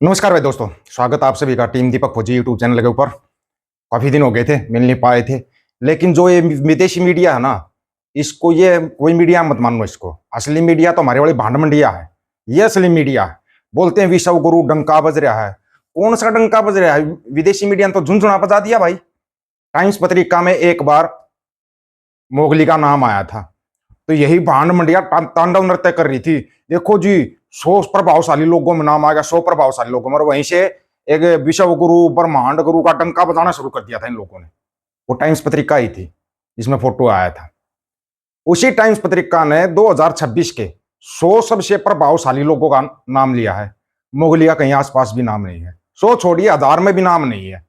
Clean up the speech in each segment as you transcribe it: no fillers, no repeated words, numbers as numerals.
नमस्कार भाई दोस्तों, स्वागत आप सभी का टीम दीपक फौजी यूट्यूब चैनल के ऊपर। काफी दिन हो गए थे, मिल नहीं पाए थे। लेकिन जो ये विदेशी मीडिया है ना, इसको ये कोई मीडिया मत मानो। इसको असली मीडिया तो हमारे वाली भांड मंडिया है। ये असली मीडिया है। बोलते हैं विश्व गुरु, डंका बज रहा है। कौन सा डंका बज रहा है? विदेशी मीडिया ने तो झुंझुना बजा दिया भाई। टाइम्स पत्रिका में एक बार मोगली का नाम आया था तो यही भांड मंडिया तांडव नृत्य कर रही थी। देखो जी, 100 प्रभावशाली लोगों में नाम आ गया, 100 प्रभावशाली लोगों में, और वहीं से एक विश्व गुरु, ब्रह्मांड गुरु का डंका बजाना शुरू कर दिया था इन लोगों ने। वो टाइम्स पत्रिका ही थी जिसमें फोटो आया था। उसी टाइम्स पत्रिका ने 2026 के 100 सबसे प्रभावशाली लोगों का नाम लिया है। मोगली का कहीं आसपास भी नाम नहीं है। 100 छोड़िए, 1000 में भी नाम नहीं है।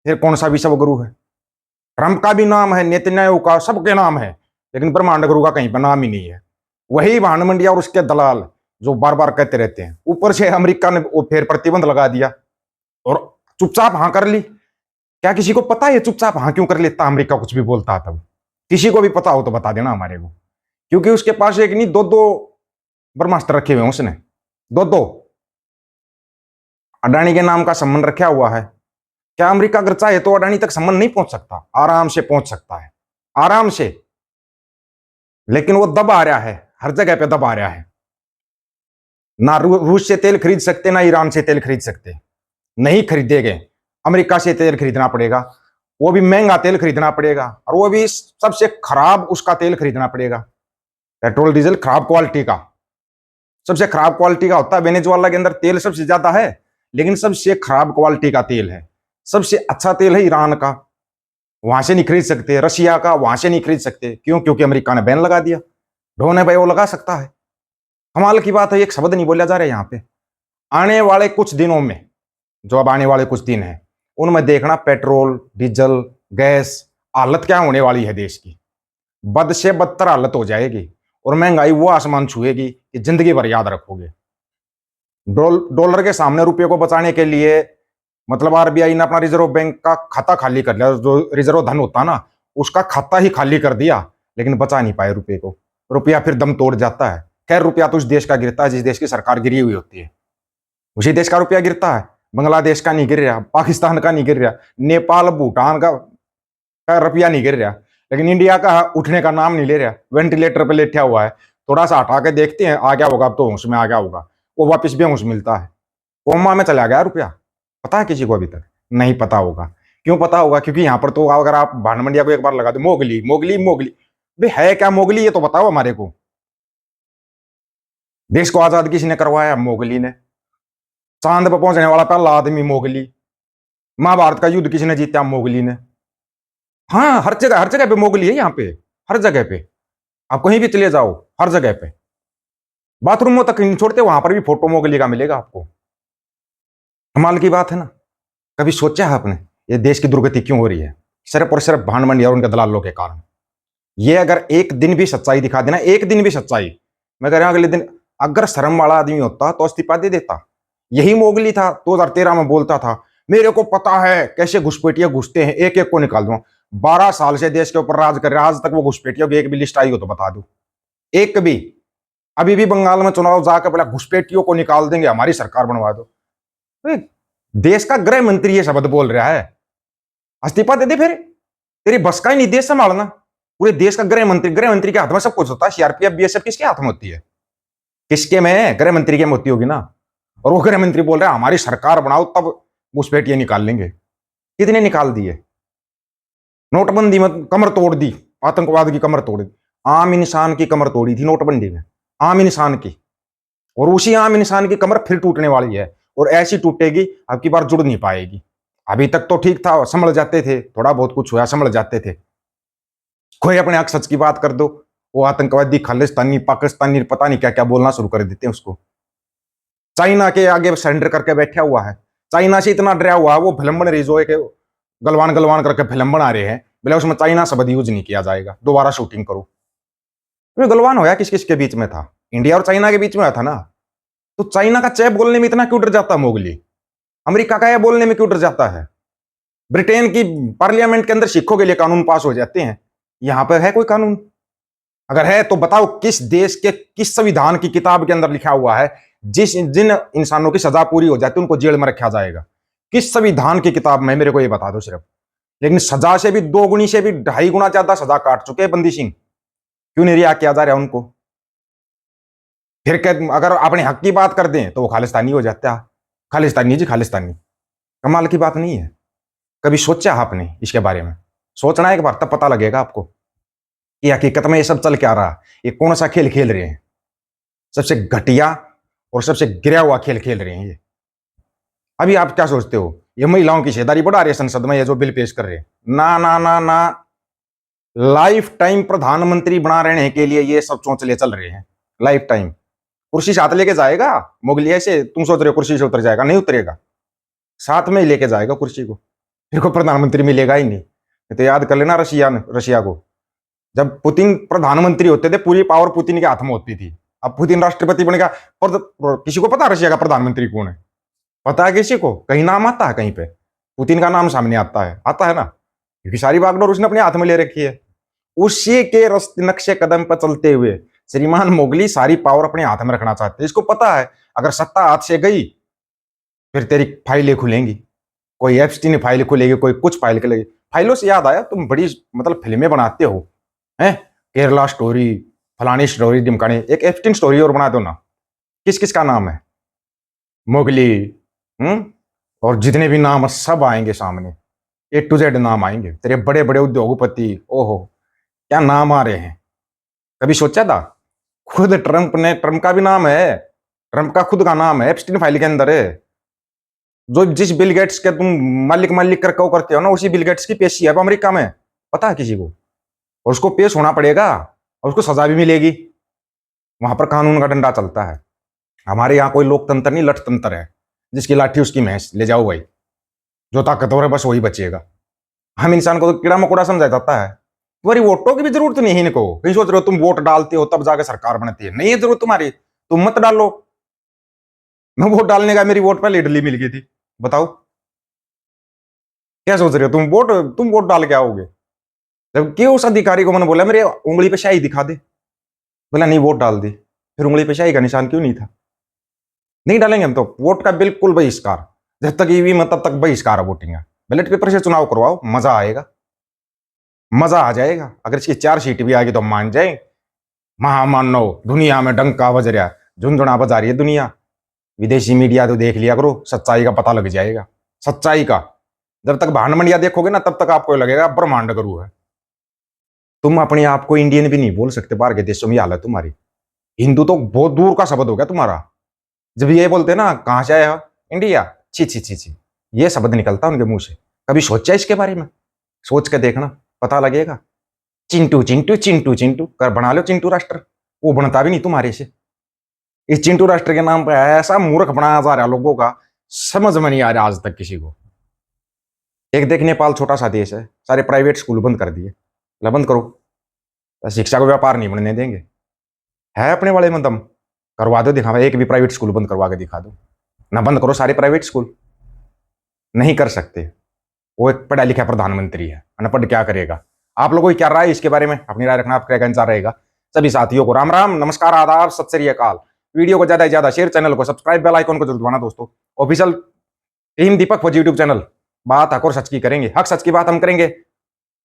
फिर कौन सा विश्व गुरु है? ट्रंप का भी नाम है, नेतन्याहू का, सबके नाम है, लेकिन ब्रह्मांड गुरु का कहीं पर नाम ही नहीं है। वही भांड मंडिया और उसके दलाल जो बार बार कहते रहते हैं। ऊपर से अमेरिका ने वो फिर प्रतिबंध लगा दिया और चुपचाप हाँ कर ली। क्या किसी को पता है चुपचाप हाँ क्यों कर लेता अमेरिका कुछ भी बोलता है? तब किसी को भी पता हो तो बता देना हमारे को, क्योंकि उसके पास एक नहीं दो दो ब्रह्मास्त्र रखे हुए हैं उसने। दो दो अडानी के नाम का संबंध रखा हुआ है। क्या अमेरिका अगर चाहे तो अडानी तक संबंध नहीं पहुंच सकता? आराम से पहुंच सकता है, आराम से। लेकिन वो दब आ रहा है, हर जगह पे दब आ रहा है। ना रूस से तेल खरीद सकते, ना ईरान से तेल खरीद सकते। नहीं खरीदेंगे, अमेरिका से तेल खरीदना पड़ेगा। वो भी महंगा तेल खरीदना पड़ेगा, और वो भी सबसे खराब उसका तेल खरीदना पड़ेगा। पेट्रोल डीजल खराब क्वालिटी का, सबसे खराब क्वालिटी का होता है। वेनेजुएला के अंदर तेल सबसे ज्यादा है, लेकिन सबसे खराब क्वालिटी का तेल है। सबसे अच्छा तेल है ईरान का, वहां से नहीं खरीद सकते। रशिया का वहां से नहीं खरीद सकते। क्यों? क्योंकि अमेरिका ने बैन लगा दिया। ढोने भाई वो लगा सकता है। कमाल की बात है, एक शब्द नहीं बोला जा रहा है यहाँ पे। आने वाले कुछ दिनों में, जो अब आने वाले कुछ दिन है, उनमें देखना पेट्रोल, डीजल, गैस, हालत क्या होने वाली है देश की। बद से बदतर हालत हो जाएगी, और महंगाई वो आसमान छुएगी कि जिंदगी भर याद रखोगे। डॉलर के सामने रुपये को बचाने के लिए मतलब आरबीआई ने अपना रिजर्व बैंक का खाता खाली कर लिया। जो रिजर्व धन होता ना, उसका खाता ही खाली कर दिया, लेकिन बचा नहीं पाए रुपये को। रुपया फिर दम तोड़ जाता है। खैर, रुपया तो उस देश का गिरता है जिस देश की सरकार गिरी हुई होती है। उसी देश का रुपया गिरता है। बांग्लादेश का नहीं गिर रहा, पाकिस्तान का नहीं गिर रहा, नेपाल भूटान का रुपया नहीं गिर रहा, लेकिन इंडिया का उठने का नाम नहीं ले रहा। वेंटिलेटर पे लेटा हुआ है। थोड़ा सा हटा के देखते हैं आ गया होगा, अब तो होश में आ गया होगा। वो वापिस भी होश मिलता है। कोमा में चला गया रुपया। पता है किसी को? अभी तक नहीं पता होगा। क्यों पता होगा? क्योंकि यहाँ पर तो अगर आप भांड मंडिया को एक बार लगा दो, मोगली मोगली मोगली, भाई है क्या मोगली? ये तो बताओ हमारे को। देश को आजाद किसने करवाया? मोगली ने। चांद पर पहुंचने वाला पहला आदमी मोगली। महाभारत का युद्ध किसने जीता? मोगली ने। हाँ, हर जगह पे मोगली है यहाँ पे। हर जगह पे आप कहीं भी चले जाओ, हर जगह पे। बाथरूमों तक नहीं छोड़ते, वहां पर भी फोटो मोगली का मिलेगा आपको। कमाल की बात है ना। कभी सोचा है आपने ये देश की दुर्गति क्यों हो रही है? सिर्फ और सिर्फ भांड मंडिया और उनके दलालों के कारण। ये अगर एक दिन भी सच्चाई दिखा देना, एक दिन भी सच्चाई, मैं कह रहा हूं अगले दिन अगर शर्म वाला आदमी होता तो इस्तीफा दे देता। यही मोगली था, 2013 में बोलता था मेरे को पता है कैसे घुसपैठिए घुसते हैं, एक एक को निकाल दूंगा। 12 साल से देश के ऊपर राज कर रहा है, आज तक वो घुसपैठियों की एक भी लिस्ट आई हो तो बता दो। एक भी। अभी भी बंगाल में चुनाव जाकर बोला घुसपैठियों को निकाल देंगे, हमारी सरकार बनवा दो। देश का गृह मंत्री ये शब्द बोल रहा है, इस्तीफा दे दे फिर। तेरी बस का ही नहीं देश संभालना। पूरे देश का गृह मंत्री के हाथ में सब कुछ होता है। सीआरपीएफ बीएसएफ किसके हाथ में होती है? किसके में? गृह मंत्री के में होती होगी ना। और वो गृह मंत्री बोल रहा है हमारी सरकार बनाओ तब घुसपैठिए निकाल लेंगे। कितने निकाल दिए? नोटबंदी में कमर तोड़ दी, आतंकवाद की कमर तोड़ दी। आम इंसान की कमर तोड़ी थी नोटबंदी में, आम इंसान की। और उसी आम इंसान की कमर फिर टूटने वाली है, और ऐसी टूटेगी अब की बार जुड़ नहीं पाएगी। अभी तक तो ठीक था, संभल जाते थे, थोड़ा बहुत कुछ हुआ संभल जाते थे। कोई अपने हक सच की बात कर दो, वो आतंकवादी, खालिस्तानी, पाकिस्तानी, पता नहीं क्या क्या बोलना शुरू कर देते हैं उसको। चाइना के आगे सरेंडर करके बैठा हुआ है। चाइना से इतना डरा हुआ है, वो फिल्म बन रही जो के गलवान गलवान करके फिल्म बना रहे हैं, बोले उसमें चाइना शब्द यूज नहीं किया जाएगा, दोबारा शूटिंग करो। तो गलवान होया किस किस के बीच में था? इंडिया और चाइना के बीच में था ना। तो चाइना का चय बोलने में इतना क्यों डर जाता मोगली? अमेरिका का यह बोलने में क्यों डर जाता है? ब्रिटेन की पार्लियामेंट के अंदर सिखों के लिए कानून पास हो जाते हैं, यहां पर है कोई कानून? अगर है तो बताओ किस देश के किस संविधान की किताब के अंदर लिखा हुआ है जिन इंसानों की सजा पूरी हो जाती है उनको जेल में रखा जाएगा। किस संविधान की किताब में, मेरे को ये बता दो सिर्फ। लेकिन सजा से भी 2 गुनी से भी 2.5 गुना ज्यादा सजा काट चुके हैं बंदी सिंह, क्यों नहीं रिहा किया जा रहा उनको? फिर अगर अपने हक की बात कर दें तो वो खालिस्तानी हो जाता है। खालिस्तानी जी खालिस्तानी, कमाल की बात नहीं है? कभी सोचा आपने इसके बारे में? सोचना एक बार, तब पता लगेगा आपको कि हकीकत में ये सब चल क्या रहा, ये कौन सा खेल खेल रहे हैं। सबसे घटिया और सबसे गिरा हुआ खेल खेल रहे हैं ये। अभी आप क्या सोचते हो ये महिलाओं की हिस्सेदारी बढ़ा रही है संसद में, ये जो बिल पेश कर रहे हैं? ना ना ना ना, लाइफ टाइम प्रधानमंत्री बना रहने के लिए ये सब चौंचले चल रहे हैं। लाइफ टाइम कुर्सी साथ लेके जाएगा मोगली, ऐसे तुम सोच रहे हो कुर्सी से उतर जाएगा? नहीं उतरेगा, साथ में ही लेके जाएगा कुर्सी को, फिर को प्रधानमंत्री मिलेगा ही नहीं। तो याद कर लेना रशिया को, जब पुतिन प्रधानमंत्री होते थे पूरी पावर पुतिन के हाथ में होती थी। अब पुतिन राष्ट्रपति बनेगा, पर किसी को पता रशिया का प्रधानमंत्री कौन है? पता है किसी को? कहीं नाम आता है कहीं पे पुतिन का नाम सामने आता है? आता है ना, क्योंकि सारी बागडोर उसने अपने हाथ में ले रखी है। उसी के नक्शे कदम पर चलते हुए श्रीमान मोगली सारी पावर अपने हाथ में रखना चाहते हैं। इसको पता है अगर सत्ता हाथ से गई फिर तेरी फाइलें खुलेंगी, कोई एप्स्टीन फाइल खुलेगी, कोई कुछ फाइल खुलेगी। फाइलों से याद आया, तुम बड़ी मतलब फिल्में बनाते हो हैं, केरला स्टोरी, फलानी स्टोरी, ढिमकानी, एक एप्स्टीन स्टोरी और बना दो ना। किस किस का नाम है? मोगली, और जितने भी नाम सब आएंगे सामने, A to Z नाम आएंगे, तेरे बड़े बड़े उद्योगपति। ओहो क्या नाम आ रहे हैं, कभी सोचा था? खुद ट्रंप का भी नाम है, ट्रंप का खुद का नाम है एप्स्टीन फाइल के अंदर है। जो जिस बिल गेट्स के तुम मालिक कर करते हो ना, उसी बिल गेट्स की पेशी है अब अमेरिका में, पता है किसी को? और उसको पेश होना पड़ेगा और उसको सजा भी मिलेगी। वहां पर कानून का डंडा चलता है। हमारे यहाँ कोई लोकतंत्र नहीं, लठतंत्र है, जिसकी लाठी उसकी भैंस, ले जाओ भाई, जो ताकतवर है बस वही बचेगा। हम इंसान को तो कीड़ा मकोड़ा समझा जाता है। तुम्हारी वोटों की भी जरूरत नहीं है इनको, कहीं सोच रहे हो तुम वोट डालते हो तब जाकर सरकार बनती है? नहीं है जरूरत तुम्हारी, तुम मत डालो। मैं वोट डालने का, मेरी वोट पहले इडली मिल गई थी, बताओ क्या सोच रहे हो? तुम वोट डाल के आओगे? जबकि उस अधिकारी को मैंने बोला मेरे उंगली पे शाही दिखा दे, बोला नहीं वोट डाल दी। फिर उंगली पे शाही का निशान क्यों नहीं था? नहीं डालेंगे हम तो वोट का बिल्कुल बहिष्कार, जब तक ईवीएम तब तक बहिष्कार है वोटिंग का। बैलेट पेपर से चुनाव करवाओ, मजा आएगा, मजा आ जाएगा। अगर इसकी 4 सीट भी आएगी तो मान जाए महामानव, दुनिया में डंका बज रहा है, झुंझुना बजा रही है दुनिया। विदेशी मीडिया तो देख लिया करो, सच्चाई का पता लग जाएगा, सच्चाई का। जब तक भांड मंडिया देखोगे ना तब तक आपको लगेगा ब्रह्मांड गुरु है। तुम अपने आप को इंडियन भी नहीं बोल सकते, बाहर के देशों में हालत तुम्हारी। हिंदू तो बहुत दूर का शब्द हो गया तुम्हारा। जब ये बोलते ना कहां से आया हो, इंडिया, छी छी छी छी, ये शब्द निकलता उनके मुंह से। कभी सोचा इसके बारे में? सोच के देखना, पता लगेगा। चिंटू चिंटू चिंटू चिंटू कर बना लो चिंटू राष्ट्र, वो बनता भी नहीं तुम्हारे से। इस चिंटू राष्ट्र के नाम पर ऐसा मूर्ख बनाया जा रहा लोगों का, समझ में नहीं आ रहा आज तक किसी को। एक देख नेपाल छोटा सा देश है, सारे प्राइवेट स्कूल बंद कर दिए, बंद करो, शिक्षा को व्यापार नहीं बनने देंगे। है अपने वाले में दम, करवा दो, दिखा, एक भी प्राइवेट स्कूल बंद करवा के दिखा दो ना। बंद करो सारे प्राइवेट स्कूल, नहीं कर सकते। वो एक पढ़ा लिखा प्रधानमंत्री है, अनपढ़ क्या करेगा? आप लोगों की क्या राय इसके बारे में? अपनी राय रखना, आपका क्या रहेगा। सभी साथियों को राम राम, नमस्कार, आदाब, सत श्री अकाल। वीडियो को ज्यादा से ज्यादा शेयर, चैनल को सब्सक्राइब, बेल आइकन को जरूर दबाना दोस्तों। ऑफिशियल टीम दीपक फौजी यूट्यूब चैनल, बात हक और सच की करेंगे, हक सच की बात हम करेंगे।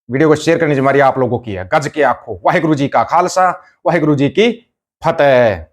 वीडियो को शेयर करने की जिम्मेदारी आप लोगों की है। गज के आखो, वाहिगुरु जी का खालसा, वाहिगुरु जी की फतेह।